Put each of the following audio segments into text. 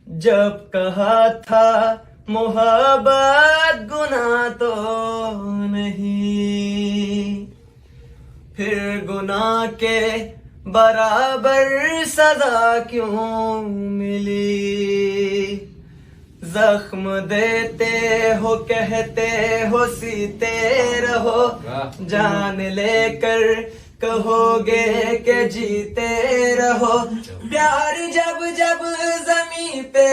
जब कहा था मोहब्बत गुनाह तो नहीं, फिर गुनाह के बराबर सजा क्यों मिली। जख्म देते हो कहते हो सीते रहो, जान लेकर कहोगे के जीते रहो। प्यार जब जब जमीन पे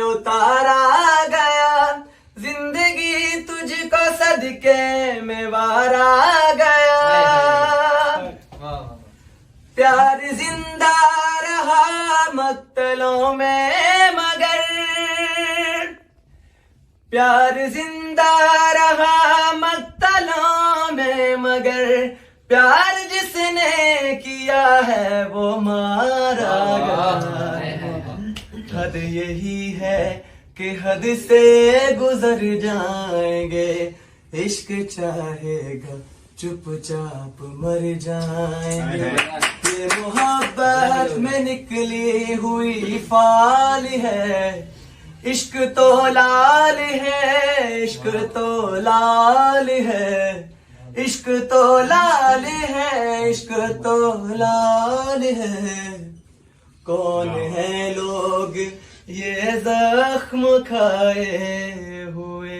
उतारा गया, जिंदगी तुझको सदके में वारा गया। प्यार जिंदा रहा मक्तलों में मगर, प्यार जिंदा रहा मक्तलों में मगर, प्यार जिसने किया है वो मारा गया। हद यही है कि हद से गुजर जाएंगे, इश्क चाहेगा चुपचाप मर जाएंगे। ये मोहब्बत में निकली हुई फाल है, इश्क तो लाल है, इश्क तो लाल है, इश्क तो लाल है, इश्क तो लाल है। कौन है लोग ये जख्म खाए हुए,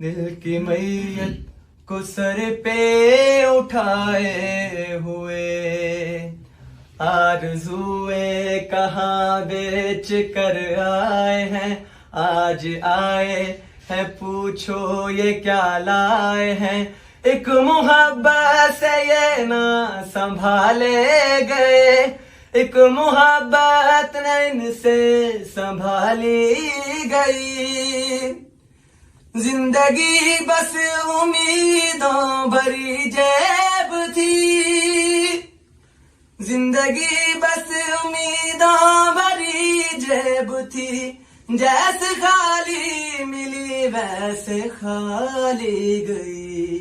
दिल की मैयत को सर पे उठाए हुए। आरज़ुए कहाँ बेच कर आए हैं, आज आए हैं पूछो ये क्या लाए हैं। एक मोहब्बत से ये ना संभाले गए, एक मोहब्बत न इनसे संभाली गई। जिंदगी बस उम्मीदों भरी जेब थी, जिंदगी बस उम्मीदों भरी जेब थी। जैसे खाली मिली वैसे खाली गई।